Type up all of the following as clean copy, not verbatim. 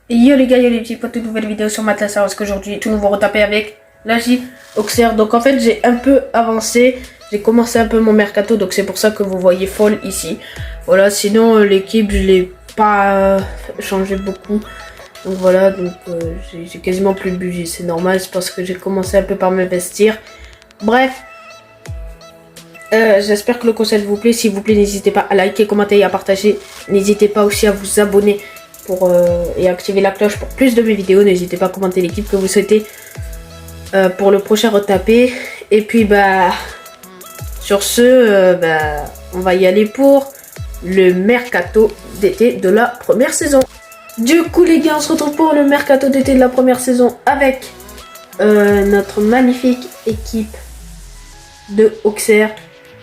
Yo les gars, yo les petits potes, toute nouvelle vidéo sur Matlas, parce qu'aujourd'hui tout nouveau retapé avec l'AJ Auxerre. Donc en fait j'ai un peu avancé, j'ai commencé un peu mon mercato, donc c'est pour ça que vous voyez Fall ici. Voilà, sinon l'équipe je l'ai pas changé beaucoup. Donc voilà, donc j'ai quasiment plus de budget, c'est normal, c'est parce que j'ai commencé un peu par m'investir. Bref, j'espère que le conseil vous plaît. S'il vous plaît, n'hésitez pas à liker, commenter et à partager. N'hésitez pas aussi à vous abonner et activer la cloche pour plus de mes vidéos. N'hésitez pas à commenter l'équipe que vous souhaitez pour le prochain retapé. Et puis sur ce, on va y aller pour le mercato d'été de la première saison. Du coup les gars, on se retrouve pour le mercato d'été de la première saison avec notre magnifique équipe de Auxerre.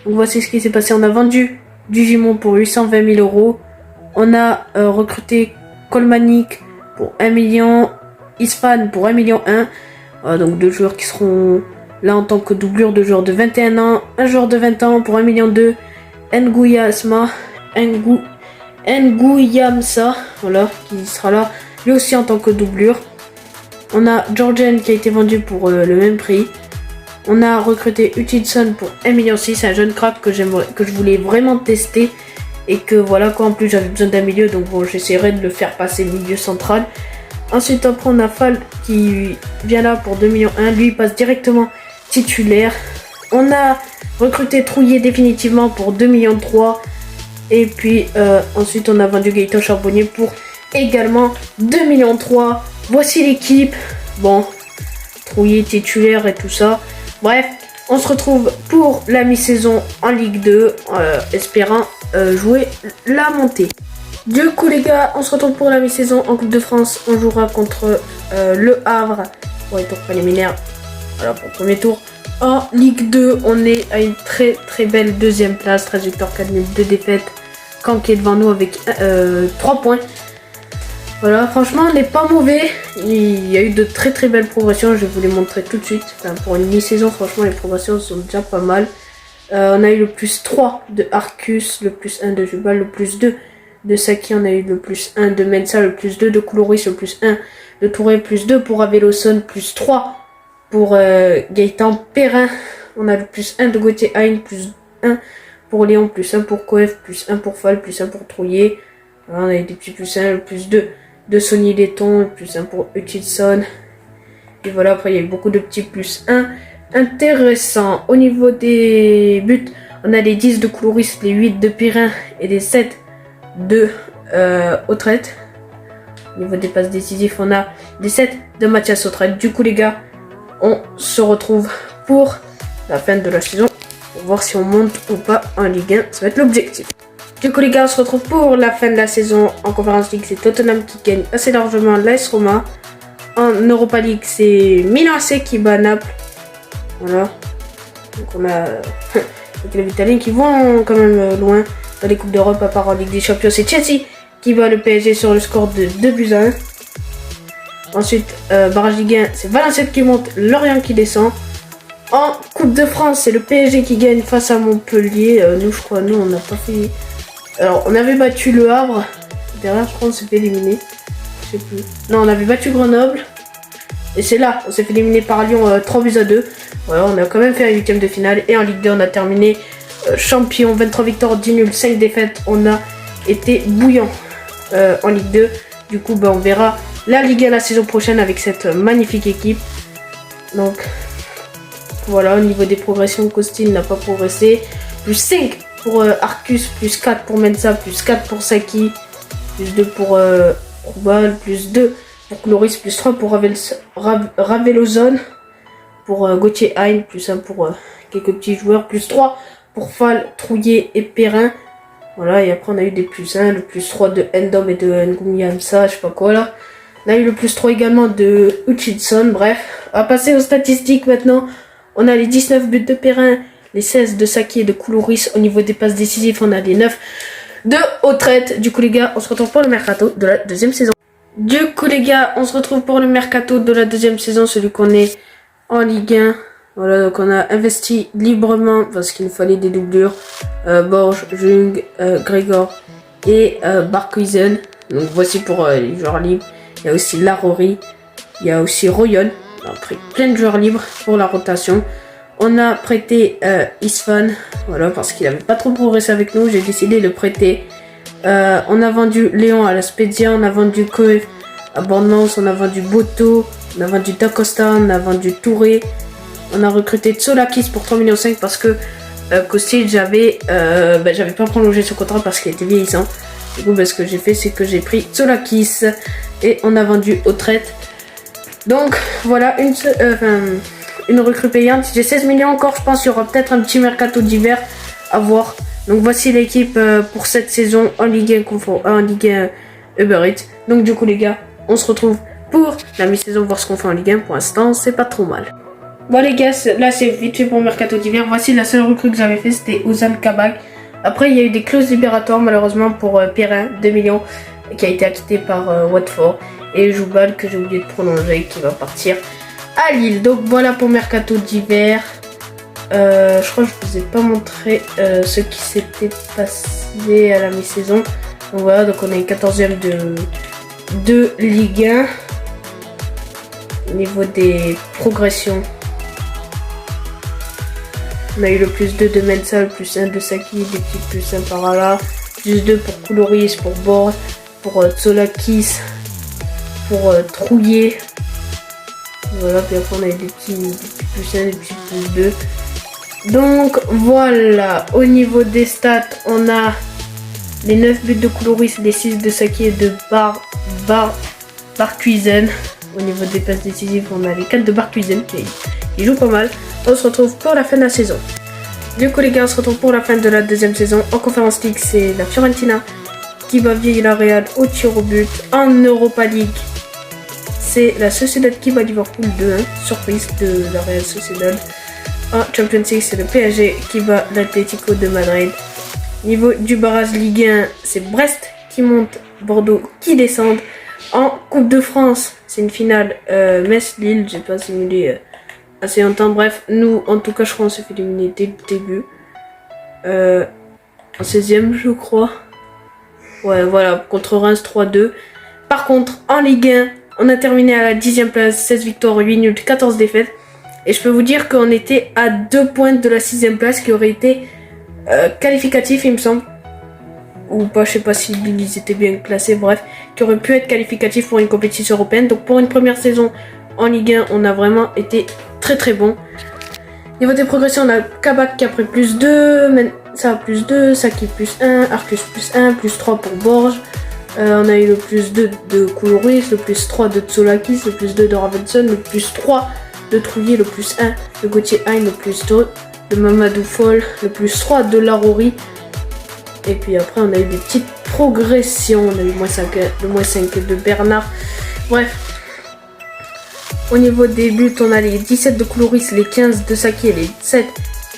Donc voici ce qui s'est passé. On a vendu du Gimon pour 820 000 euros. On a recruté Kolmanik pour 1 million. Isfan pour 1 million 1. Donc deux joueurs qui seront là en tant que doublure de joueurs de 21 ans. Un joueur de 20 ans pour 1 million 2. Nguyamsa, voilà, qui sera là lui aussi en tant que doublure. On a Georgian qui a été vendu pour le même prix. On a recruté Hutchinson pour 1,6 million, un jeune crack que je voulais vraiment tester. Et que voilà quoi, en plus j'avais besoin d'un milieu, donc bon, j'essaierai de le faire passer milieu central. Ensuite après on a Fall qui vient là pour 2,1 millions, lui il passe directement titulaire. On a recruté Trouillet définitivement pour 2,3 millions. Et puis ensuite on a vendu Gaëtan Charbonnier pour également 2,3 millions. Voici l'équipe. Bon, Trouillet titulaire et tout ça. Bref, on se retrouve pour la mi-saison en Ligue 2, espérant jouer la montée. Du coup les gars, on se retrouve pour la mi-saison en Coupe de France. On jouera contre Le Havre pour les tours préliminaires. Voilà pour le premier tour. En Ligue 2, on est à une très très belle deuxième place. 13 victoires, 4 nuls, 2 défaites. Caen qui est devant nous avec 3 points. Voilà, franchement, on n'est pas mauvais. Il y a eu de très très belles progressions. Je vais vous les montrer tout de suite. Enfin, pour une mi-saison, franchement, les progressions sont déjà pas mal. On a eu le plus 3 de Arcus, le plus 1 de Jubal, le plus 2 de Saki. On a eu le plus 1 de Mensa, le plus 2 de Koulouris, le plus 1 de Touré, plus 2 pour Aveloson, plus 3 pour Gaëtan Perrin. On a le plus 1 de Gauthier Hein, plus 1 pour Léon, plus 1 pour Coef, plus 1 pour Fall, plus 1 pour Trouillet. Voilà, on a eu des petits plus 1, le plus 2 de Sonny Letton, plus 1 pour Hutchinson. Et voilà, après il y a eu beaucoup de petits plus 1 intéressants. Au niveau des buts, on a les 10 de Koulouris, les 8 de Perrin et les 7 de Autrette. Au niveau des passes décisives, on a les 7 de Mathias Autrette. Du coup les gars, on se retrouve pour la fin de la saison pour voir si on monte ou pas en Ligue 1. Ça va être l'objectif. Du coup les gars, on se retrouve pour la fin de la saison en Conference League. C'est Tottenham qui gagne assez largement l'AS Roma. En Europa League, c'est Milan AC qui bat Naples. Voilà. Donc on a les Italiens qui vont quand même loin dans les Coupes d'Europe, à part en Ligue des Champions. C'est Chelsea qui bat le PSG sur le score de 2-1. Ensuite, barrage Ligue 1, c'est Valenciennes qui monte, Lorient qui descend. En Coupe de France, c'est le PSG qui gagne face à Montpellier. Nous, on n'a pas fait... Alors, on avait battu Le Havre. Derrière, je crois, on s'est fait éliminer. Je sais plus. Non, on avait battu Grenoble. Et c'est là, on s'est fait éliminer par Lyon 3-2. Voilà, on a quand même fait un 8ème de finale. Et en Ligue 2, on a terminé champion. 23 victoires, 10 nuls, 5 défaites. On a été bouillant en Ligue 2. Du coup, on verra la Ligue 1 la saison prochaine avec cette magnifique équipe. Donc, voilà, au niveau des progressions, Costil n'a pas progressé. Plus 5 pour Arcus, plus 4 pour Mensa, plus 4 pour Saki, plus 2 pour Roubal, plus 2 pour Cloris, plus 3 pour Ravelozone, pour Gauthier Hein, plus 1 pour quelques petits joueurs, plus 3 pour Fall, Trouillet et Perrin. Voilà, et après on a eu des plus 1, le plus 3 de Endom et de Nguyamsa, je sais pas quoi là. On a eu le plus 3 également de Hutchinson, bref. On va passer aux statistiques maintenant. On a les 19 buts de Perrin, les 16 de Saki et de Koulouris. Au niveau des passes décisives, on a les 9 de Autrette. Du coup les gars, on se retrouve pour le mercato de la deuxième saison. Du coup les gars, on se retrouve pour le mercato de la deuxième saison, celui qu'on est en Ligue 1. Voilà, donc on a investi librement parce qu'il nous fallait des doublures. Borges, Jung, Grégor et Barkhuizen. Donc voici pour les joueurs libres. Il y a aussi Larori. Il y a aussi Royon. On a pris plein de joueurs libres pour la rotation. On a prêté Isfan. Voilà, parce qu'il n'avait pas trop progressé avec nous. J'ai décidé de le prêter. On a vendu Léon à la Spezia. On a vendu Koef à Bournemouth. On a vendu Boto. On a vendu Dacosta. On a vendu Touré. On a recruté Tsolakis pour 3,5 millions parce que Kostic, j'avais pas prolongé son contrat parce qu'il était vieillissant. Du coup, ce que j'ai fait, c'est que j'ai pris Tsolakis et on a vendu Autrette. Donc, voilà, une recrue payante. J'ai 16 millions encore, je pense qu'il y aura peut-être un petit mercato d'hiver à voir. Donc, voici l'équipe pour cette saison en Ligue 1, en Ligue 1 Uber Eats. Donc, du coup, les gars, on se retrouve pour la mi-saison, voir ce qu'on fait en Ligue 1. Pour l'instant, c'est pas trop mal. Bon les gars, là c'est vite fait pour le mercato d'hiver. Voici la seule recrue que j'avais fait, c'était Ozan Kabak. Après il y a eu des clauses libératoires malheureusement pour Perrin, 2 millions, qui a été acquitté par Watford. Et Joubal que j'ai oublié de prolonger, qui va partir à Lille. Donc voilà pour le mercato d'hiver. Je crois que je vous ai pas montré ce qui s'était passé à la mi-saison. Donc voilà, donc on est 14e de Ligue 1. Au niveau des progressions, on a eu le plus 2 de Mensah, le plus 1 de Saki, des petits plus 1 par là, plus 2 pour Koulouris, pour Bord, pour Tsolakis, pour Trouillet. Voilà, puis après on a eu des petits plus 1, des petits plus 2. Donc voilà, au niveau des stats, on a les 9 buts de Koulouris, les 6 de Saki et de Barcuisen. Au niveau des passes décisives, on a les 4 de Barcuisen qui jouent pas mal. On se retrouve pour la fin de la saison. Du coup les gars, on se retrouve pour la fin de la deuxième saison. En Conference League, c'est la Fiorentina qui va Villarreal au tir au but. En Europa League, c'est la Sociedad qui va Liverpool 2-1. Surprise de la Real Sociedad. En Champions League, c'est le PSG qui va l'Atlético de Madrid. Niveau du barrage Ligue 1, c'est Brest qui monte, Bordeaux qui descend. En Coupe de France, c'est une finale Metz-Lille, j'ai pas simulé assez longtemps. Bref, nous, en tout cas, je crois qu'on s'est fait éliminer dès le début. En 16e, je crois. Ouais, voilà, contre Reims 3-2. Par contre, en Ligue 1, on a terminé à la 10e place, 16 victoires, 8 nuls, 14 défaites. Et je peux vous dire qu'on était à 2 points de la 6e place qui aurait été qualificatif, il me semble. Ou pas, je sais pas si ils étaient bien classés, bref, qui aurait pu être qualificatif pour une compétition européenne. Donc pour une première saison en Ligue 1, on a vraiment été très très bon. Niveau des progressions, on a Kabak qui a pris plus 2, Mensah plus 2, Saki plus 1, Arcus plus 1, plus 3 pour Borges. On a eu le plus 2 de Koulouris, le plus 3 de Tsolakis, le plus 2 de Ravenson, le plus 3 de Trouillet, le plus 1 de Gauthier Hein, le plus 2 de Mamadou Fall, le plus 3 de Larori. Et puis après, on a eu des petites progressions. On a eu le moins 5 de Bernard. Bref. Au niveau des buts, on a les 17 de Koulouris, les 15 de Saki et les 7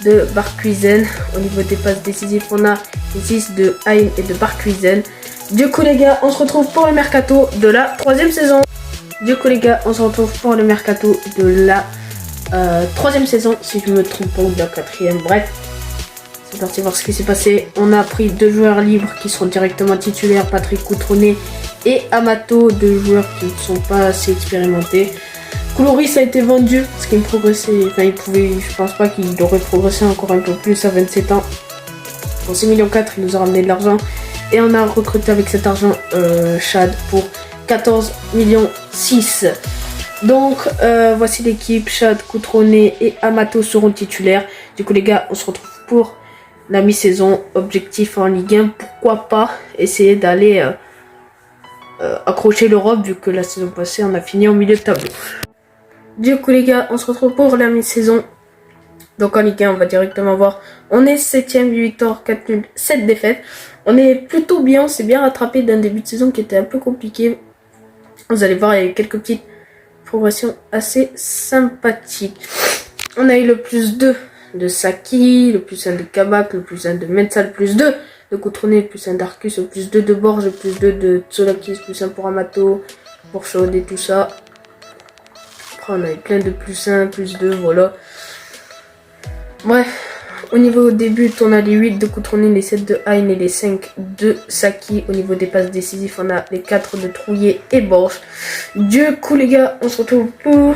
de Barcuisen. Au niveau des passes décisives, on a les 6 de Hein et de Barcuisen. Du coup, les gars, on se retrouve pour le mercato de la 3e saison. Du coup, les gars, on se retrouve pour le mercato de la 3e saison, si je me trompe pas, ou de la 4e. Bref. C'est parti voir ce qui s'est passé. On a pris 2 joueurs libres qui seront directement titulaires, Patrick Coutronnet et Amato, 2 joueurs qui ne sont pas assez expérimentés. Koulouris a été vendu parce qu'il progressait, enfin il pouvait, je pense pas qu'il aurait progressé encore un peu plus à 27 ans. Pour 6,4 millions, il nous a ramené de l'argent et on a recruté avec cet argent Chad pour 14,6 millions. Donc voici l'équipe. Chad, Coutronnet et Amato seront titulaires. Du coup les gars, on se retrouve pour la mi-saison. Objectif en Ligue 1, pourquoi pas essayer d'aller accrocher l'Europe, vu que la saison passée on a fini au milieu de tableau. Du coup les gars, on se retrouve pour la mi-saison. Donc en Ligue 1, on va directement voir. On est 7ème, 8 victoires, 4 nuls, 7 défaites. On est plutôt bien, on s'est bien rattrapé d'un début de saison qui était un peu compliqué. Vous allez voir, il y a eu quelques petites progressions assez sympathiques. On a eu le plus 2 de Saki, le plus 1 de Kabak, le plus 1 de Mensah, le plus 2 de Coutronnet, le plus 1 d'Arcus, le plus 2 de Borges, le plus 2 de Tsolakis, le plus 1 pour Amato, pour Chaud et tout ça. Après on a eu plein de plus 1, plus 2, voilà. Bref, au niveau des buts, on a les 8 de Coutronnet, les 7 de Hein et les 5 de Saki. Au niveau des passes décisives, on a les 4 de Trouillet et Borges. Du coup les gars, on se retrouve pour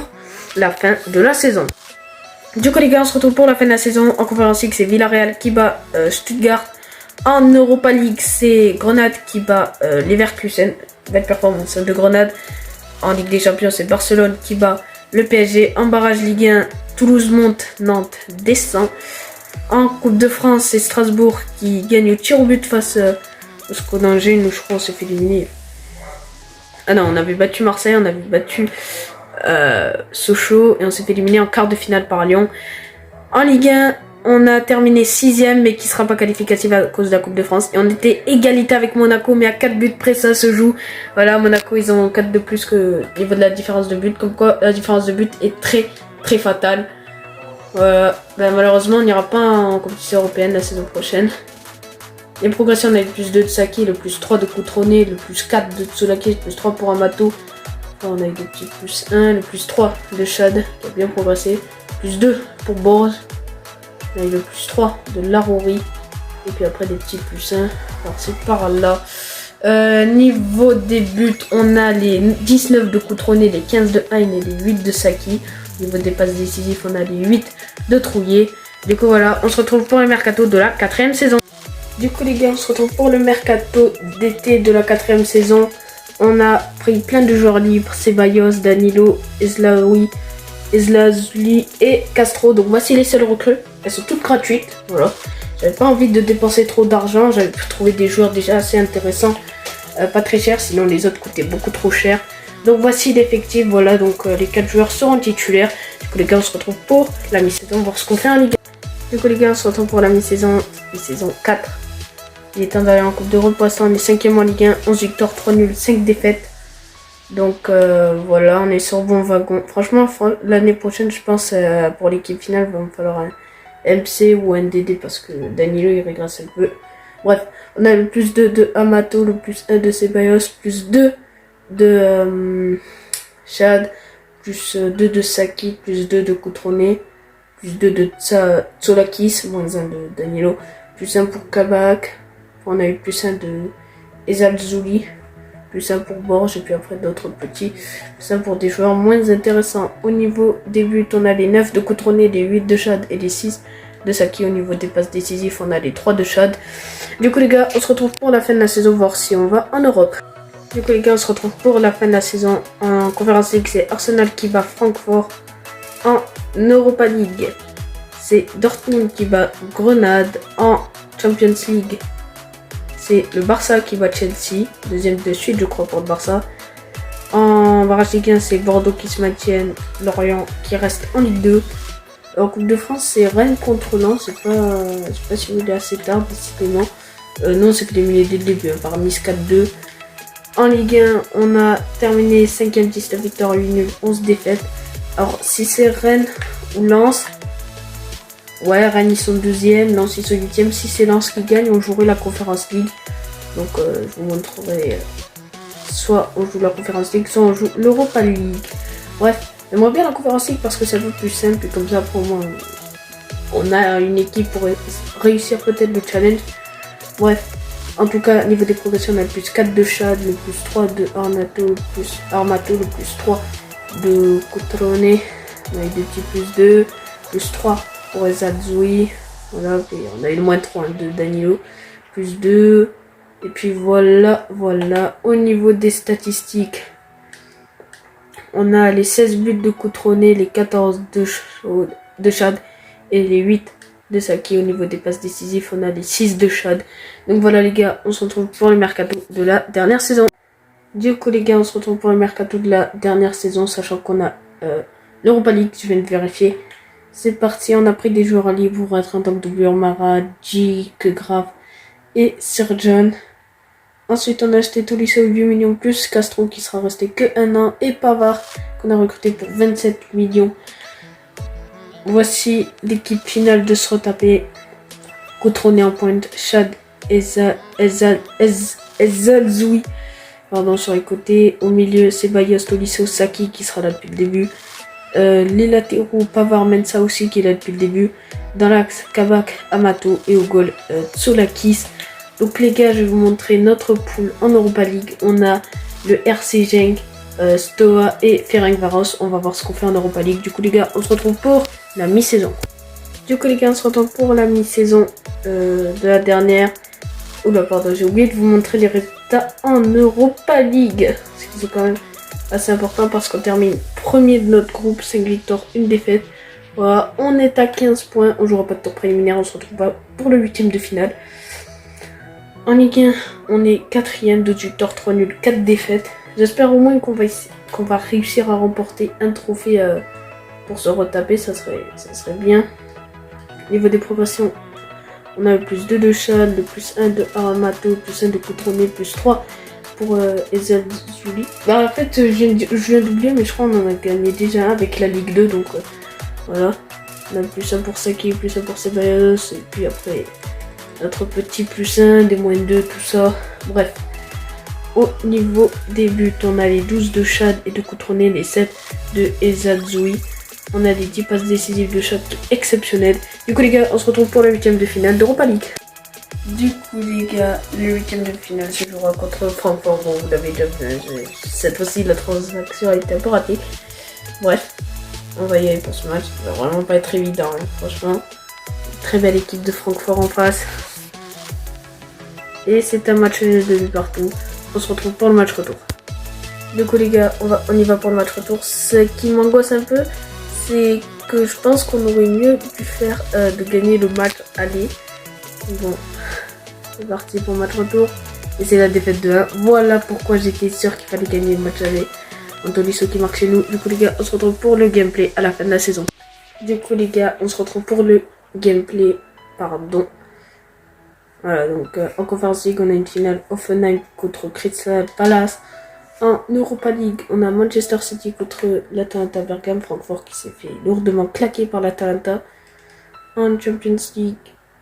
la fin de la saison. En Conférence League, c'est Villarreal qui bat Stuttgart. En Europa League, c'est Grenade qui bat Leverkusen. Belle performance de Grenade. En Ligue des Champions, c'est Barcelone qui bat le PSG. En barrage Ligue 1, Toulouse monte, Nantes descend. En Coupe de France, c'est Strasbourg qui gagne au tir au but face au SCO d'Angers. Nous, je crois, on s'est fait éliminer. Ah non, on avait battu Marseille, on avait battu Sochaux et on s'est fait éliminer en quart de finale par Lyon. En Ligue 1, on a terminé 6ème mais qui ne sera pas qualificatif à cause de la Coupe de France. Et on était égalité avec Monaco mais à 4 buts près ça se joue. Voilà, Monaco ils ont 4 de plus que au niveau de la différence de but. Comme quoi la différence de but est très fatale. Ben, malheureusement on n'ira pas en compétition européenne la saison prochaine. Les progressions, on a le plus 2 de Saki, le plus 3 de Coutronnet, le plus 4 de Tsoulakis, le plus 3 pour Amato. Enfin, on a eu des petits plus 1, le plus 3 de Chad qui a bien progressé. Plus 2 pour Borz. On a eu le plus 3 de Larori. Et puis après des petits plus 1 par-ci par-là. Niveau des buts, on a les 19 de Coutronnet, les 15 de Hein et les 8 de Saki. Au niveau des passes décisives, on a les 8 de Trouillet. Du coup voilà, on se retrouve pour le mercato de la 4ème saison. Du coup les gars, on se retrouve pour le mercato d'été de la 4ème saison. On a pris plein de joueurs libres, Ceballos, Danilo, Eslaoui, Eslazuli et Castro. Donc voici les seules recrues. Elles sont toutes gratuites. Voilà. J'avais pas envie de dépenser trop d'argent. J'avais pu trouver des joueurs déjà assez intéressants. Pas très chers, sinon les autres coûtaient beaucoup trop cher. Donc voici l'effectif. Voilà, donc les 4 joueurs seront titulaires. Du coup les gars, on se retrouve pour la mi-saison, voir ce qu'on fait en Ligue 1. Du coup les gars, on se retrouve pour la mi-saison 4. Il est temps d'aller en Coupe d'Europe. Pour l'instant, on est 5ème en Ligue 1, 11 victoires, 3 nuls, 5 défaites. Donc voilà, on est sur bon wagon. Franchement, l'année prochaine, je pense, pour l'équipe finale, il va me falloir un MC ou un DD parce que Danilo, il régresse un peu. Bref, on a le plus 2 de Amato, le plus 1 de Ceballos, plus 2 de Chad, plus 2 de Saki, plus 2 de Coutronnet, plus 2 de Tsolakis, moins 1 de Danilo, plus 1 pour Kabak. On a eu plus 1 de Ezalzouli, plus 1 pour Borges et puis après d'autres petits. Plus 1 pour des joueurs moins intéressants. Au niveau des buts, on a les 9 de Coutronnet, les 8 de Chad et les 6 de Saki. Au niveau des passes décisives, on a les 3 de Chad. Du coup les gars, on se retrouve pour la fin de la saison, voir si on va en Europe. Du coup les gars, on se retrouve pour la fin de la saison. En Conférence League, c'est Arsenal qui bat Francfort. En Europa League, c'est Dortmund qui bat Grenade. En Champions League, c'est le Barça qui bat Chelsea, deuxième de suite je crois pour le Barça. En barrage Ligue 1, c'est Bordeaux qui se maintiennent, Lorient qui reste en Ligue 2. En Coupe de France, c'est Rennes contre Lens, je sais pas si vous voulez assez tard, décidément. Non, c'est éliminé dès le début, par Nice 4-2. En Ligue 1, on a terminé 5ème, 19 victoires, 8 nuls, 11 défaites. Alors, si c'est Rennes ou Lens, ouais, Rennes ils sont 2ème, Lens ils sont 8ème. Si c'est Lens qui gagne, on jouerait la Conférence League. Donc je vous montrerai. Soit on joue la Conférence League, soit on joue l'Europa League. Bref, j'aimerais bien la Conférence League parce que c'est un peu plus simple. Et comme ça, pour moi, on a une équipe pour réussir peut-être le challenge. Bref, en tout cas, niveau des progressions, on a le plus 4 de Chad, le plus 3 de Armato, le plus 3 de Coutronnet. On a eu des petits plus 2, plus 3 pour Ezalzoui. Voilà, puis on a eu le moins 3 de Danilo, plus 2. Et puis voilà. Au niveau des statistiques, on a les 16 buts de Coutronnet, les 14 de Chad et les 8 de Saki. Au niveau des passes décisives, on a les 6 de Chad. Donc voilà les gars, on se retrouve pour le mercato de la dernière saison. Du coup les gars, on se retrouve pour le mercato de la dernière saison, sachant qu'on a l'Europa League, je viens de vérifier. C'est parti, on a pris des joueurs libres pour être en tant que doublure Mara, G, Graf et Sir John. Ensuite, on a acheté Tolisso 8 millions plus Castro qui sera resté que 1 an et Pavard qu'on a recruté pour 27 millions. Voici l'équipe finale de se retaper. Coutronnet en pointe, Chad, Ezalzoui, pardon, sur les côtés. Au milieu, Ceballos, Tolisso, Saki qui sera là depuis le début. Les latéraux, Pavard, Mensa aussi qui est là depuis le début. Dans l'axe, Kabak, Amato et au goal, Tsolakis. Donc les gars, je vais vous montrer notre pool en Europa League. On a le RC Genk, Stoa et Ferencváros. On va voir ce qu'on fait en Europa League. Du coup les gars, on se retrouve pour la mi-saison. Du coup les gars, on se retrouve pour la mi-saison de la dernière. Oula pardon, j'ai oublié de vous montrer les résultats en Europa League. Ce qui est quand même assez important parce qu'on termine premier de notre groupe, 5 victoires, 1 défaite. Voilà, on est à 15 points, on jouera pas de tour préliminaire, on se retrouve pas pour le 8ème de finale. En Ligue 1, on est 4ème, 2 victoires, 3 nuls, 4 défaites. J'espère au moins qu'on va réussir à remporter un trophée pour se retaper, ça serait bien. Niveau des progressions, on a le plus 2 de Chad, le plus 1 de Aramato, le plus 1 de Coutronnet, plus 3 pour Ezel Zuli. Bah en fait, je viens d'oublier, mais je crois qu'on en a gagné déjà un avec la Ligue 2, donc voilà. On a plus 1 pour Saki, plus 1 pour Ceballos, et puis après notre petit plus 1, des moins 2, tout ça. Bref. Au niveau des buts, on a les 12 de Chad et de Coutronnet, les 7 de Ezazoui. On a les 10 passes décisives de Chad exceptionnelles. Du coup les gars, on se retrouve pour le 8ème de finale d'Europa League. Du coup les gars, le 8ème de finale se jouera contre Francfort. Bon, vous l'avez déjà vu, cette fois-ci la transaction a été un peu ratée. Bref, on va y aller pour ce match. Ça va vraiment pas être évident, hein, franchement. Très belle équipe de Francfort en face. Et c'est un match de but partout. On se retrouve pour le match retour. Du coup les gars, on y va pour le match retour. Ce qui m'angoisse un peu, c'est que je pense qu'on aurait mieux pu faire de gagner le match aller. Bon, c'est parti pour le match retour. Et c'est la défaite de 1. Voilà pourquoi j'étais sûr qu'il fallait gagner le match aller. Antolisso qui marque chez nous. Du coup les gars, on se retrouve pour le gameplay à la fin de la saison. Du coup les gars, on se retrouve pour le gameplay. Pardon. Voilà, donc en Conference League, on a une finale Offenheim contre Crystal Palace. En Europa League, on a Manchester City contre l'Atalanta Bergame, Francfort qui s'est fait lourdement claquer par l'Atalanta. En Champions League,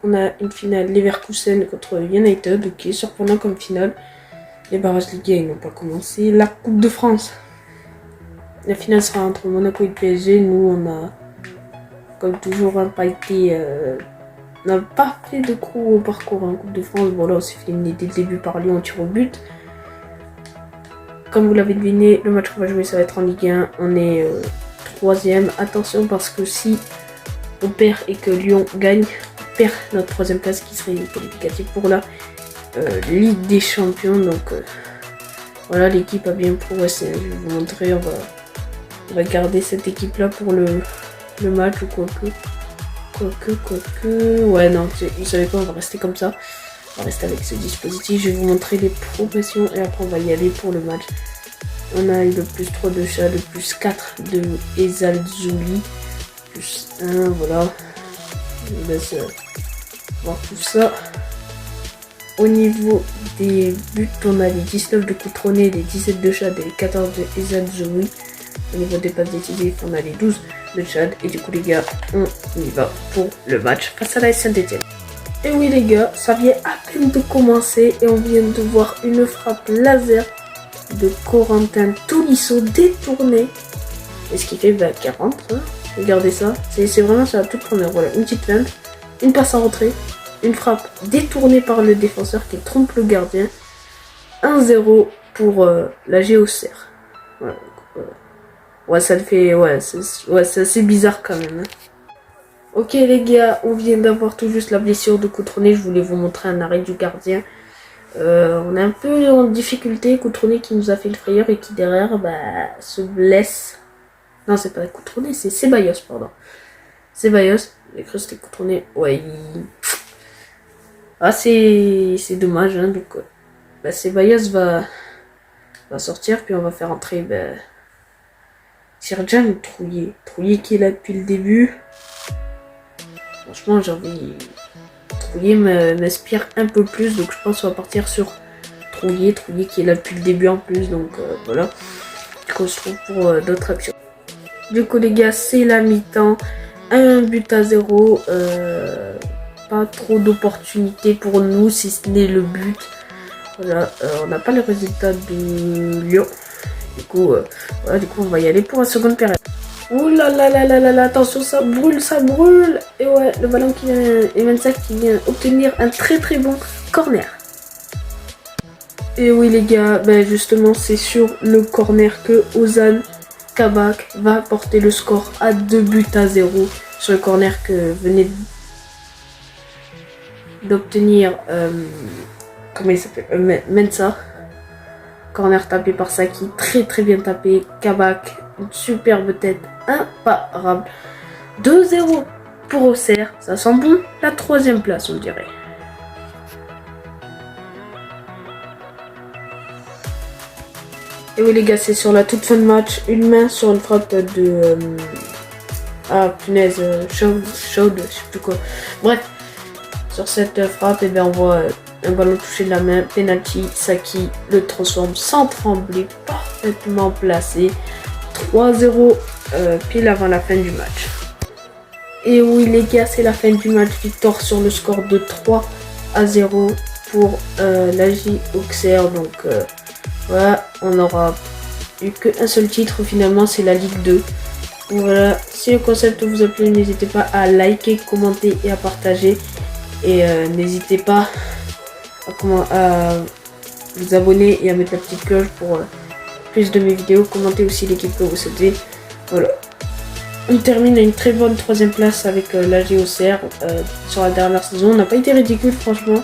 on a une finale Leverkusen contre United, qui est surprenant comme finale. Les barrages Ligue 1 n'ont pas commencé. La Coupe de France. La finale sera entre Monaco et PSG. Nous, on a, comme toujours, pas été... on n'a pas fait de gros parcours en Coupe de France. Bon là, on s'est fait éliminer dès le début par Lyon en tir au but. Comme vous l'avez deviné, le match qu'on va jouer, ça va être en Ligue 1. On est 3ème. Attention parce que si on perd et que Lyon gagne, on perd notre 3ème place qui serait qualificative pour la Ligue des Champions. Donc voilà, l'équipe a bien progressé. Je vais vous montrer. On va garder cette équipe-là pour le match ou quoi que. Ouais, non, vous savez quoi, on va rester comme ça. On va rester avec ce dispositif. Je vais vous montrer les progressions et après on va y aller pour le match. On a eu le plus 3 de Chad, le plus 4 de Ezalzouli, plus 1, voilà. Je vous laisse voir tout ça. Au niveau des buts, on a les 19 de Coutronnet, les 17 de Chad et les 14 de Ezalzouli. Au niveau des passes décisives, on a les 12 de Chad. Et du coup les gars, on y va pour le match face à la Saint-Etienne. Et oui les gars, ça vient à peine de commencer et on vient de voir une frappe laser de Corentin Tolisso détournée. Et ce qui fait 40, hein. Regardez ça, c'est vraiment ça, toute première. Voilà, une petite feinte, une passe en retrait, une frappe détournée par le défenseur qui trompe le gardien. 1-0 pour la Géocère. Voilà. Ouais, ça le fait, ouais, c'est assez bizarre quand même. Hein. Ok les gars, on vient d'avoir tout juste la blessure de Coutronnet. Je voulais vous montrer un arrêt du gardien. On est un peu en difficulté. Coutronnet qui nous a fait le frayeur et qui derrière se blesse. Non, c'est pas Coutronnet, c'est Ceballos, pardon. Ceballos, j'ai cru que c'était Coutronnet. Ouais, ah, c'est dommage. Hein, donc, Ceballos va sortir, puis on va faire entrer Serjan Trouillet. Trouillet qui est là depuis le début. Franchement, j'ai envie. Trouillet m'inspire un peu plus, donc je pense qu'on va partir sur Trouillet qui est là depuis le début en plus, donc voilà. On se trouve pour d'autres actions. Du coup les gars, c'est la mi-temps, 1-0, pas trop d'opportunités pour nous si ce n'est le but. Voilà, on n'a pas le résultat de Lyon. Du coup, voilà, on va y aller pour la seconde période. Ouh là là là là là là, attention, ça brûle. Et ouais, le ballon qui vient, Evansak qui vient obtenir un très très bon corner. Et oui les gars, ben justement c'est sur le corner que Ozan Kabak va porter le score à 2-0 sur le corner que venait d'obtenir comment il s'appelle, Mensah. Corner tapé par Saki, très bien tapé. Kabak, une superbe tête, imparable. 2-0 pour Auxerre, ça sent bon. La 3e place on dirait. Et oui les gars, c'est sur la toute fin de match, une main sur une frappe de... ah punaise, Chaude, je sais plus quoi. Bref, sur cette frappe, et bien on voit un ballon touché de la main, penalty, Saki le transforme sans trembler, parfaitement placé. 3-0 pile avant la fin du match. Et oui les gars, c'est la fin du match, victoire sur le score de 3-0 pour l'AJ Auxerre. Donc voilà, on n'aura eu qu'un seul titre finalement, c'est la Ligue 2. Donc voilà, si le concept vous a plu, n'hésitez pas à liker, commenter et à partager. Et n'hésitez pas à vous abonner et à mettre la petite cloche pour plus de mes vidéos. Commentez aussi l'équipe que vous souhaitez. Voilà. On termine à une très bonne 3e place avec l'AJ Auxerre sur la dernière saison. On n'a pas été ridicule franchement.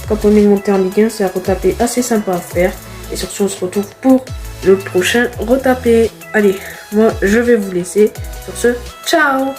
Quand on est monté en Ligue 1, c'est un retapé assez sympa à faire. Et sur ce, on se retrouve pour le prochain retapé. Allez, moi je vais vous laisser. Sur ce, ciao!